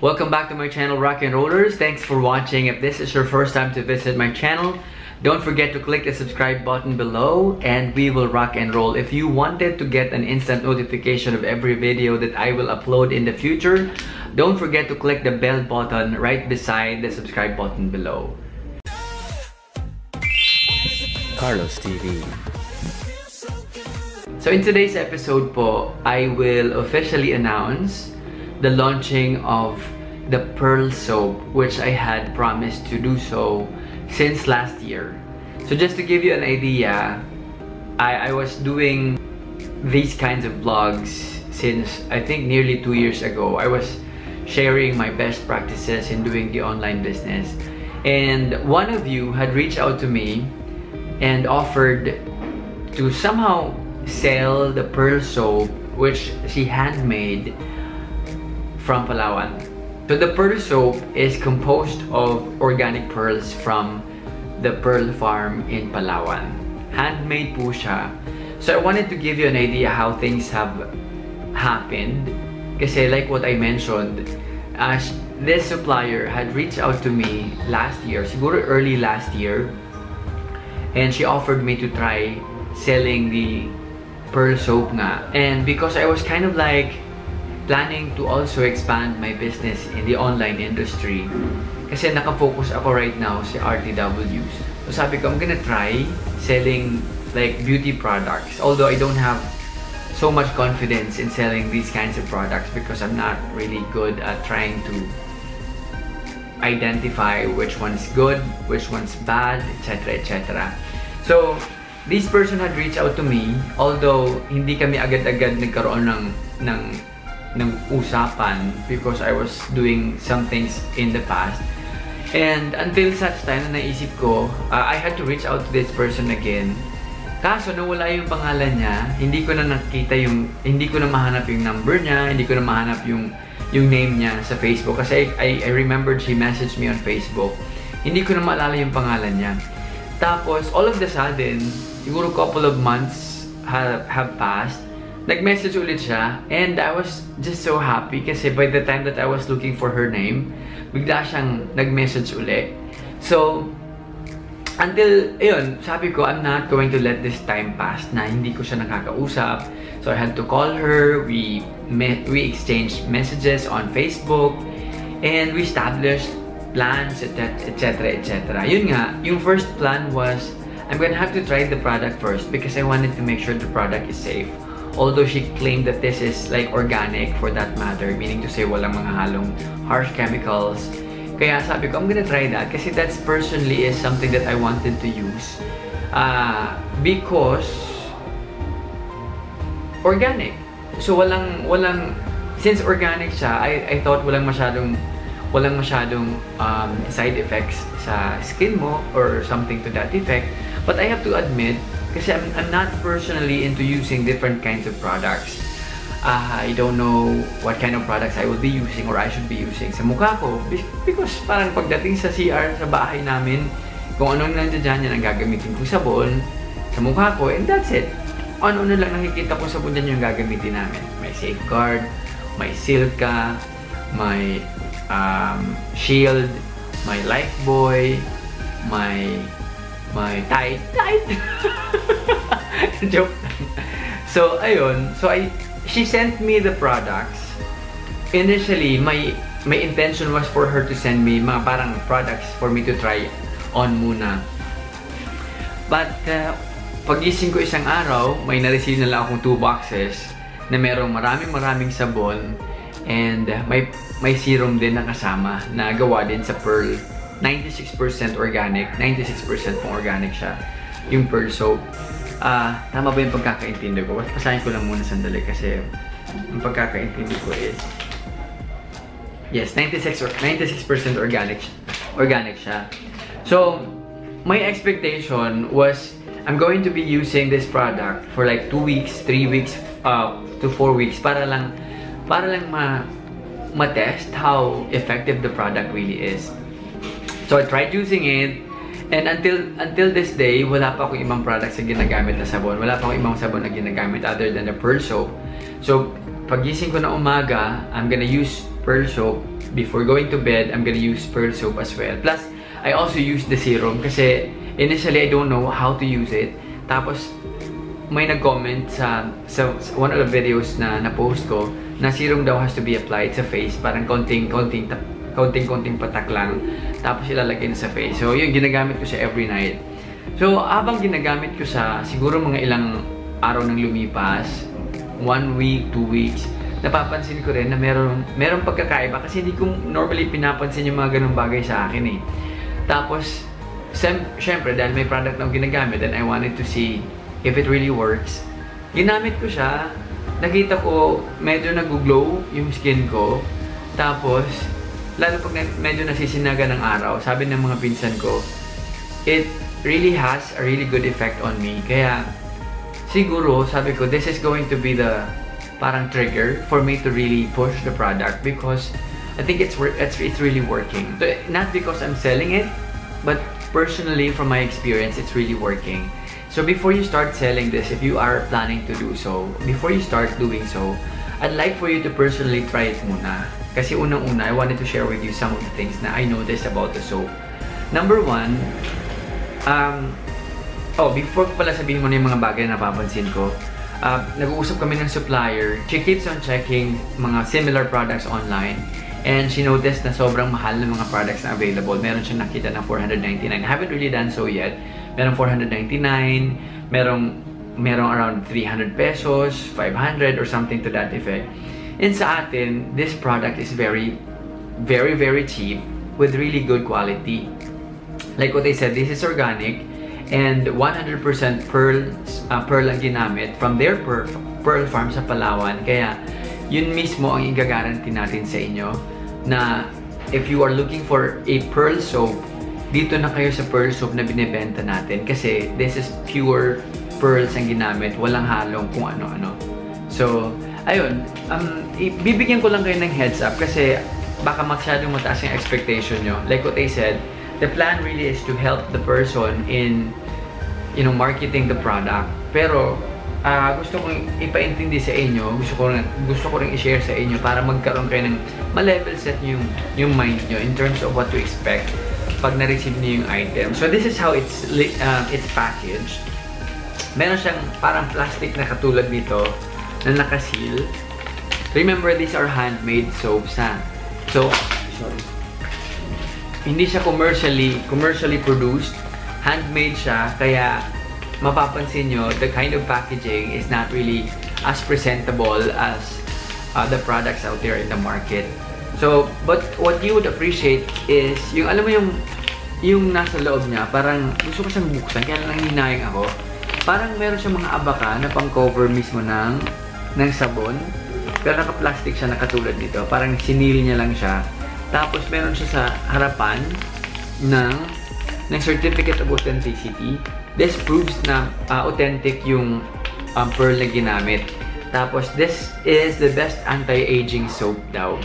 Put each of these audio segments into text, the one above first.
Welcome back to my channel, Rock and Rollers. Thanks for watching. If this is your first time to visit my channel, don't forget to click the subscribe button below and we will rock and roll. If you wanted to get an instant notification of every video that I will upload in the future, don't forget to click the bell button right beside the subscribe button below. Carlos TV. So in today's episode po, I will officially announce the launching of the Pearl Soap, which I had promised to do so since last year. So just to give you an idea, I was doing these kinds of vlogs since I think nearly 2 years ago. I was sharing my best practices in doing the online business, and one of you had reached out to me and offered to somehow sell the Pearl Soap, which she handmade from Palawan. So the Pearl Soap is composed of organic pearls from the pearl farm in Palawan. Handmade po siya. So I wanted to give you an idea how things have happened. Kasi like what I mentioned, this supplier had reached out to me last year, siguro early last year, and she offered me to try selling the Pearl Soap nga. And because I was kind of like planning to also expand my business in the online industry, kasi nakafocus ako right now sa RTWs. So sabi ko, I'm gonna try selling like beauty products, although I don't have so much confidence in selling these kinds of products because I'm not really good at trying to identify which one's good, which one's bad, etc, etc. So this person had reached out to me, although hindi kami agad-agad nagkaroon ng usapan because I was doing some things in the past. And until such time na naisip ko, I had to reach out to this person again. Kaso nawala yung pangalan niya, hindi ko na nakita hindi ko na mahanap yung number niya, hindi ko na mahanap yung name niya sa Facebook. Kasi I remembered she messaged me on Facebook. Hindi ko na maalala yung pangalan niya. Tapos, all of the sudden, siguro couple of months have passed, nag-message ulit siya, and I was just so happy kasi by the time that I was looking for her name, bigla siyang nag-message ulit. So, until, ayun, sabi ko, I'm not going to let this time pass na hindi ko siya nakakausap. So, I had to call her, we exchanged messages on Facebook, and we established plans, etc, etc. Yun nga, yung first plan was, I'm gonna have to try the product first because I wanted to make sure the product is safe. Although she claimed that this is like organic for that matter, meaning to say walang mga halong harsh chemicals. Kaya sabi ko, I'm gonna try that kasi that's personally is something that I wanted to use. Because organic. So since organic siya, I thought walang masyadong side effects sa skin mo or something to that effect. But I have to admit, kasi I'm not personally into using different kinds of products. I don't know what kind of products I will be using or I should be using sa mukha ko. Because parang pagdating sa CR, sa bahay namin, kung anong nandiyan yan ang gagamitin ko sabon sa mukha ko, and that's it. Ano lang nakikita ko sabon dyan yung gagamitin namin. May Safeguard, may Silka, may Shield, may Lifebuoy, may Tide. Joke. So ayun, she sent me the products. Initially, my intention was for her to send me mga parang products for me to try on muna. But pagising ko isang araw, may na-receive na lang akong 2 boxes na merong maraming sabon, and may serum din na kasama na gawa din sa Pearl. 96% organic, 96% pong organic siya, yung Pearl Soap. Tama ba yung pagkakaintindi ko? Pasahin ko lang muna sandali kasi yung pagkakaintindi ko is yes, 96% organic siya. So, my expectation was I'm going to be using this product for like 2 weeks, 3 weeks, to 4 weeks para lang ma-test how effective the product really is. So I tried using it, and until this day, wala pa akong ibang products na ginagamit na sabon. Wala pa akong ibang sabon na ginagamit other than the Pearl Soap. So pagising ko na umaga, I'm gonna use Pearl Soap before going to bed, I'm gonna use pearl soap as well. Plus, I also use the serum kasi initially I don't know how to use it. Tapos, may nag-comment sa one of the videos na na-post ko na serum daw has to be applied sa face. Parang konting patak lang. Tapos ilalagay na sa face. So, yun, ginagamit ko siya every night. So, habang ginagamit ko sa siguro mga ilang araw nang lumipas, 1 week, 2 weeks, napapansin ko rin na merong pagkakaiba kasi hindi ko normally pinapansin yung mga ganung bagay sa akin eh. Tapos, syempre, dahil may product na ginagamit and I wanted to see if it really works, ginamit ko siya, nakita ko medyo nag-glow yung skin ko, tapos, lalo pag medyo nasisinaga ng araw, sabi ng mga pinsan ko, it really has a really good effect on me. Kaya, siguro, sabi ko, this is going to be the parang trigger for me to really push the product because I think it's really working. So, not because I'm selling it, but personally, from my experience, it's really working. So, before you start selling this, if you are planning to do so, before you start doing so, I'd like for you to personally try it muna. Kasi unang-una, I wanted to share with you some of the things na I noticed about the soap. Number one, before ko pala sabihin mo na yung mga bagay na napapansin ko, nag-uusap kami ng supplier. She keeps on checking mga similar products online and she noticed na sobrang mahal ng mga products na available. Meron siyang nakita na $499. I haven't really done so yet. Merong $499, merong around 300 pesos, 500 or something to that effect. And sa atin, this product is very, very, very cheap with really good quality. Like what I said, this is organic and 100% pearl ang ginamit from their pearl farm sa Palawan. Kaya yun mismo ang i-guarantee natin sa inyo na if you are looking for a pearl soap, dito na kayo sa pearl soap na binibenta natin kasi this is pure pearls ang ginamit, walang halong kung ano-ano. So, ayun, bibigyan ko lang kayo ng heads up kasi baka masyadong mataas yung expectation nyo. Like what I said, the plan really is to help the person in, marketing the product. Pero, gusto kong ipaintindi sa inyo, gusto ko rin i-share sa inyo para magkaroon kayo ng ma-level set yung mind nyo in terms of what to expect pag na-receive niyo yung item. So, this is how it's packaged. Meron siyang parang plastic na katulad dito na nakasil. Remember, these are handmade soaps, ha? So, hindi siya commercially produced. Handmade siya, kaya mapapansin nyo, the kind of packaging is not really as presentable as the products out there in the market. So, but what you would appreciate is, alam mo yung nasa loob niya, parang gusto ko siyang buksan, kaya lang hinayang ako. Parang meron siyang mga abaka na pang-cover mismo ng sabon. Pero naka-plastic siya na katulad nito. Parang sinil niya lang siya. Tapos meron siya sa harapan ng Certificate of Authenticity. This proves na authentic yung pearl na ginamit. Tapos this is the best anti-aging soap daw.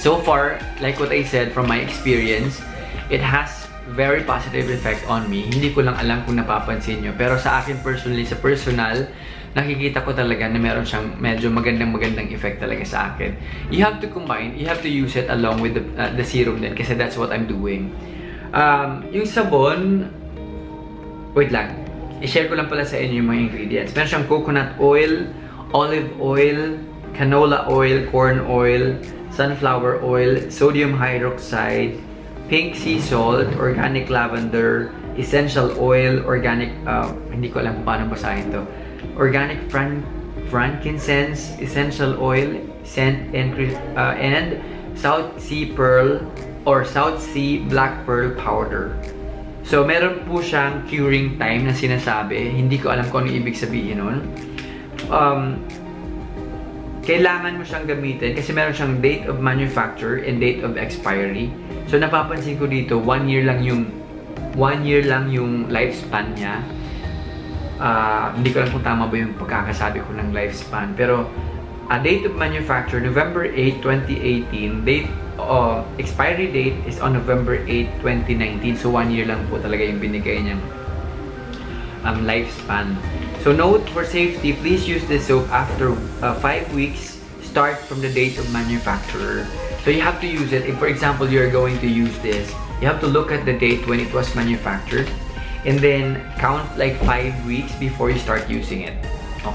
So far, like what I said from my experience, it has very positive effect on me. Hindi ko lang alam kung napapansin nyo. Pero sa akin personally, sa personal, nakikita ko talaga na meron siyang medyo magandang effect talaga sa akin. You have to combine, you have to use it along with the serum din kasi that's what I'm doing. Yung sabon, wait lang. I-share ko lang pala sa inyo yung mga ingredients. Meron siyang coconut oil, olive oil, canola oil, corn oil, sunflower oil, sodium hydroxide, pink sea salt, organic lavender, essential oil, organic, hindi ko alam kung paano basahin to. Organic frankincense, essential oil, scent, and South Sea pearl or South Sea black pearl powder. So, meron po siyang curing time na sinasabi. Hindi ko alam kung ano ibig sabihin nun. Kailangan mo siyang gamitin kasi meron siyang date of manufacture and date of expiry. So, napapansin ko dito, 1 year lang yung lifespan niya. Hindi ko alam kung tama ba yung pagkakasabi ko ng lifespan. Pero, date of manufacture, November 8, 2018. Expiry date is on November 8, 2019. So, 1 year lang po talaga yung binigay niyang lifespan. So, note for safety, please use this soap after 5 weeks. Start from the date of manufacturer. So you have to use it. If for example, you're going to use this, you have to look at the date when it was manufactured and then count like 5 weeks before you start using it.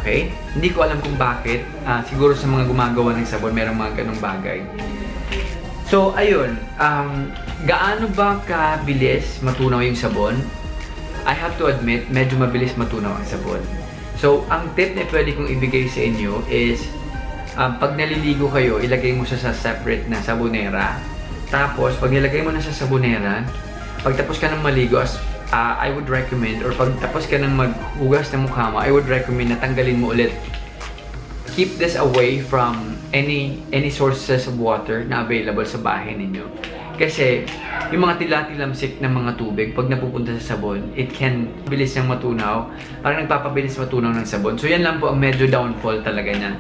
Okay? Hindi ko alam kung bakit. Siguro sa mga gumagawa ng sabon, merong mga ganong bagay. So, ayun. Gaano ba kabilis matunaw yung sabon? I have to admit, medyo mabilis matunaw ang sabon. So, ang tip na pwede kong ibigay sa inyo is pag naliligo kayo, ilagay mo siya sa separate na sabonera. Tapos, pag nilagay mo na sa sabonera, pag tapos ka ng maligo, I would recommend, or pag tapos ka ng maghugas ng mukha mo, I would recommend na tanggalin mo ulit. Keep this away from any sources of water na available sa bahay ninyo. Kasi, yung mga tila-tilamsik ng mga tubig, pag napupunta sa sabon, it can bilis niyang matunaw. Parang nagpapabilis matunaw ng sabon. So, yan lang po ang medyo downfall talaga niya.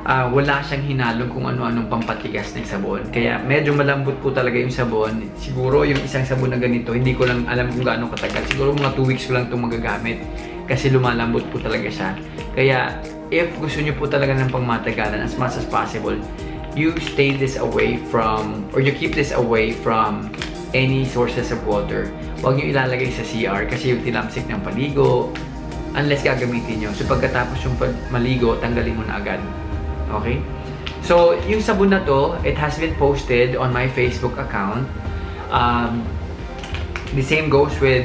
Wala siyang hinalong kung ano-anong pampatigas ng sabon. Kaya, medyo malambot po talaga yung sabon. Siguro, yung isang sabon na ganito, hindi ko lang alam kung gaano katagal. Siguro, mga 2 weeks ko lang itong magagamit. Kasi lumalambot po talaga siya. Kaya, if gusto niyo po talaga ng pangmatagalan as much as possible, you stay this away from, or you keep this away from any sources of water. Huwag nyo ilalagay sa CR kasi yung tilamsik ng paligo, unless gagamitin nyo. So pagkatapos yung maligo, tanggalin mo na agad. Okay? So yung sabon na to, it has been posted on my Facebook account. The same goes with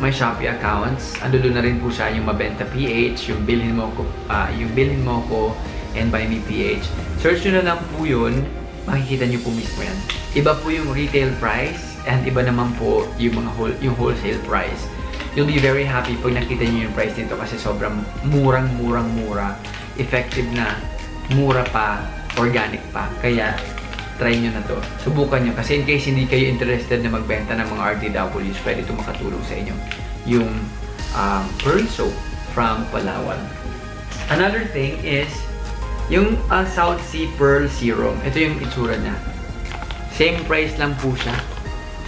my Shopee accounts. Andun na rin po siya yung Mabenta PH, yung Bilhin Mo Ko, and Buy Me PH. Search nyo na lang po yun, makikita nyo po mismo yan. Iba po yung retail price, and iba naman po yung yung wholesale price. You'll be very happy pag nakita nyo yung price nito kasi sobrang mura. Effective na, mura pa, organic pa. Kaya, try nyo na to. Subukan nyo. Kasi in case hindi kayo interested na magbenta ng mga RTWs, pwede ito makatulong sa inyo. Yung Pearl Soap from Palawan. Another thing is, yung South Sea Pearl Serum, ito yung itsura niya. Same price lang po siya.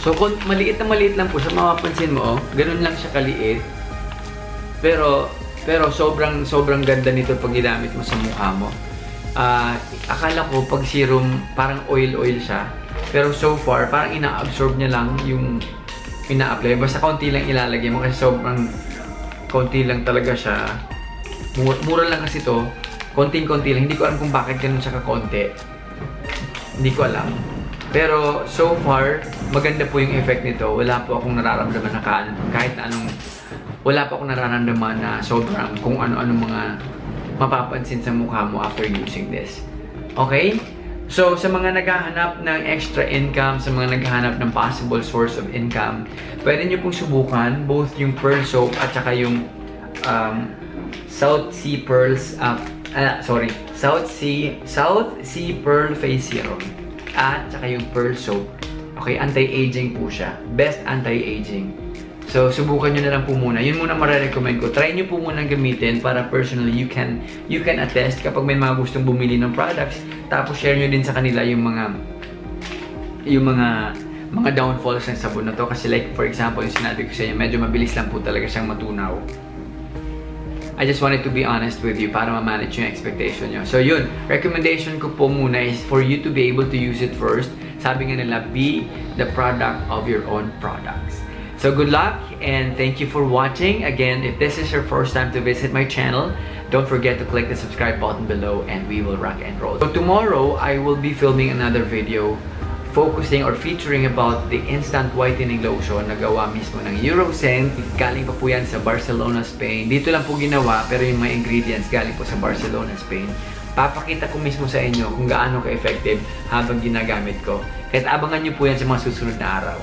So, kung maliit lang po siya, mapapansin mo, ganun lang siya kaliit. Pero sobrang ganda nito pag ginamit mo sa mukha mo. Akala ko pag serum, parang oil siya. Pero so far, parang ina-absorb niya lang yung ina-apply. Basta konti lang ilalagay mo kasi sobrang konti lang talaga siya. Mura lang kasi to. Konting-konti lang. Hindi ko alam kung bakit ganun siya kakonti. Hindi ko alam. Pero, so far, maganda po yung effect nito. Wala po akong nararamdaman na kahit na anong... Wala po akong nararamdaman na sobrang kung ano-ano mga mapapansin sa mukha mo after using this. Okay? So, sa mga naghahanap ng extra income, sa mga naghahanap ng possible source of income, pwede nyo pong subukan both yung Pearl Soap at saka yung South Sea Pearl Face Serum at saka yung Pearl Soap. Okay, anti-aging po siya. Best anti-aging. So, subukan nyo na lang po muna. Yun muna marirecommend ko. Try nyo po muna gamitin para personally you can attest kapag may mga gustong bumili ng products. Tapos share nyo din sa kanila yung mga downfalls ng sabon na to. Kasi like, for example, yung sinabi ko sa inyo, medyo mabilis lang po talaga siyang matunaw. I just wanted to be honest with you para ma-manage yung expectation nyo. So yun, recommendation ko po muna is for you to be able to use it first. Sabi nga nila, be the product of your own products. So good luck and thank you for watching. Again, if this is your first time to visit my channel, don't forget to click the subscribe button below and we will rock and roll. So tomorrow, I will be filming another video focusing or featuring about the instant whitening lotion na gawa mismo ng Eurocent. Galing pa po yan sa Barcelona, Spain. Dito lang po ginawa pero yung mga ingredients galing po sa Barcelona, Spain. Papakita ko mismo sa inyo kung gaano ka-effective habang ginagamit ko. Kahit abangan nyo po yan sa mga susunod na araw.